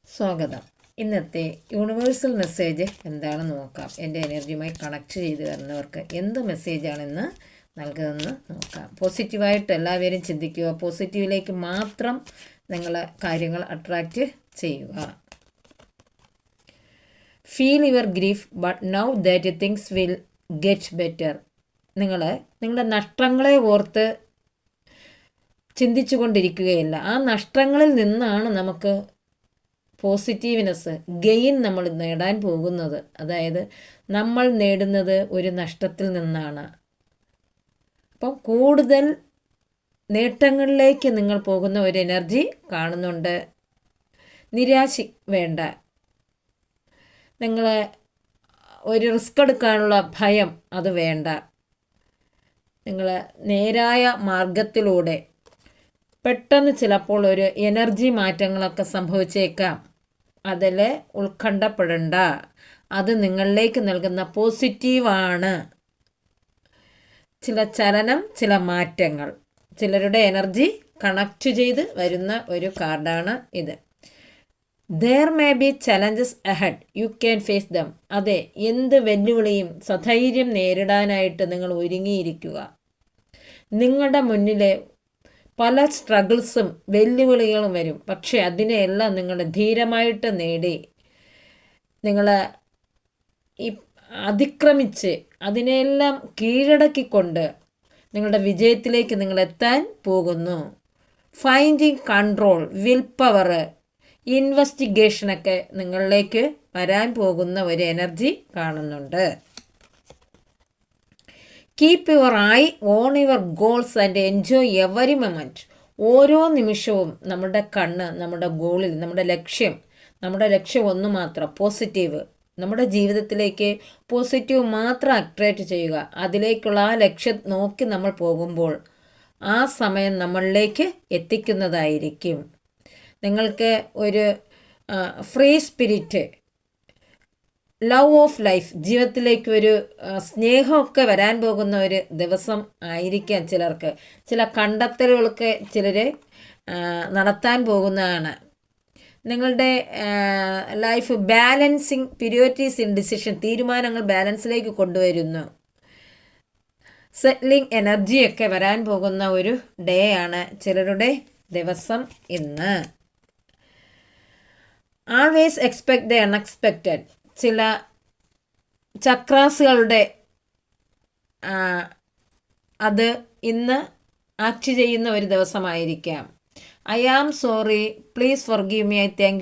സ്വാഗതം. ഇന്നത്തെ universal message എന്താണെന്ന് നോക്കാം. എൻ്റെ എനർജിയുമായി കണക്ട് ചെയ്ത് വരുന്നവർക്ക് എന്ത് മെസ്സേജാണെന്ന് നൽകുന്നതെന്ന് നോക്കാം. പോസിറ്റീവായിട്ട് എല്ലാവരും ചിന്തിക്കുക. പോസിറ്റീവിലേക്ക് മാത്രം നിങ്ങൾ കാര്യങ്ങൾ അട്രാക്റ്റ് ചെയ്യുക. Feel your grief but now that things will get better. നിങ്ങളുടെ നഷ്ടങ്ങളെ ഓർത്ത് ചിന്തിച്ചു കൊണ്ടിരിക്കുകയില്ല. ആ നഷ്ടങ്ങളിൽ നിന്നാണ് നമുക്ക് പോസിറ്റീവ്നെസ്, ഗെയിൻ നമ്മൾ നേടാൻ പോകുന്നത്. അതായത് നമ്മൾ നേടുന്നത് ഒരു നഷ്ടത്തിൽ നിന്നാണ്. അപ്പം കൂടുതൽ നേട്ടങ്ങളിലേക്ക് നിങ്ങൾ പോകുന്ന ഒരു എനർജി കാണുന്നുണ്ട്. നിരാശ വേണ്ട. നിങ്ങൾ ഒരു റിസ്ക് എടുക്കാനുള്ള ഭയം അത് വേണ്ട. നിങ്ങൾ നേരായ മാർഗത്തിലൂടെ പെട്ടെന്ന് ചിലപ്പോൾ ഒരു എനർജി മാറ്റങ്ങളൊക്കെ സംഭവിച്ചേക്കാം. അതിൽ ഉത്കണ്ഠപ്പെടേണ്ട. അത് നിങ്ങളിലേക്ക് നൽകുന്ന പോസിറ്റീവാണ്. ചില ചലനം, ചില മാറ്റങ്ങൾ, ചിലരുടെ എനർജി കണക്റ്റ് ചെയ്ത് വരുന്ന ഒരു കാർഡാണ് ഇത്. There may be challenges ahead, you can face them. അതെ, എന്ത് വെല്ലുവിളിയും സധൈര്യം നേരിടാനായിട്ട് നിങ്ങൾ ഒരുങ്ങിയിരിക്കുക. നിങ്ങളുടെ മുന്നിലെ പല സ്ട്രഗിൾസും വെല്ലുവിളികളും വരും. പക്ഷേ അതിനെയെല്ലാം നിങ്ങൾ ധീരമായിട്ട് നേടി നിങ്ങൾ അതിക്രമിച്ച് അതിനെല്ലാം കീഴടക്കിക്കൊണ്ട് നിങ്ങളുടെ വിജയത്തിലേക്ക് നിങ്ങൾ എത്താൻ പോകുന്നു. ഫൈൻഡിങ് കൺട്രോൾ, വിൽ പവർ, ഇൻവെസ്റ്റിഗേഷനൊക്കെ നിങ്ങളിലേക്ക് വരാൻ പോകുന്ന ഒരു എനർജി കാണുന്നുണ്ട്. Keep your I on your goals and enjoy every moment. ഓരോ നിമിഷവും നമ്മുടെ കണ്ണ് നമ്മുടെ ഗോളിൽ, നമ്മുടെ ലക്ഷ്യം ഒന്ന് മാത്രം, പോസിറ്റീവ്. നമ്മുടെ ജീവിതത്തിലേക്ക് പോസിറ്റീവ് മാത്രം അട്രാക്റ്റ് ചെയ്യുക. അതിലേക്കുള്ള ആ ലക്ഷ്യം നോക്കി നമ്മൾ പോകുമ്പോൾ ആ സമയം നമ്മളിലേക്ക് എത്തിക്കുന്നതായിരിക്കും. നിങ്ങൾക്ക് ഒരു free spirit, love of life, ജീവിതത്തിലേക്ക് ഒരു സ്നേഹമൊക്കെ വരാൻ പോകുന്ന ഒരു ദിവസം ആയിരിക്കാം ചിലർക്ക്. ചില കണ്ടെത്തലുകളൊക്കെ ചിലർ നടത്താൻ പോകുന്നതാണ്. നിങ്ങളുടെ life balancing, priorities in decision, തീരുമാനങ്ങൾ ബാലൻസിലേക്ക് കൊണ്ടുവരുന്നു. സെറ്റ്ലിംഗ് എനർജിയൊക്കെ വരാൻ പോകുന്ന ഒരു ഡേ ആണ് ചിലരുടെ ദിവസം ഇന്ന്. Always expect the unexpected. ചില ചക്രാസുകളുടെ അത് ഇന്ന് ആക്ട് ചെയ്യുന്ന ഒരു ദിവസമായിരിക്കാം. I am sorry, please forgive me, I thank U.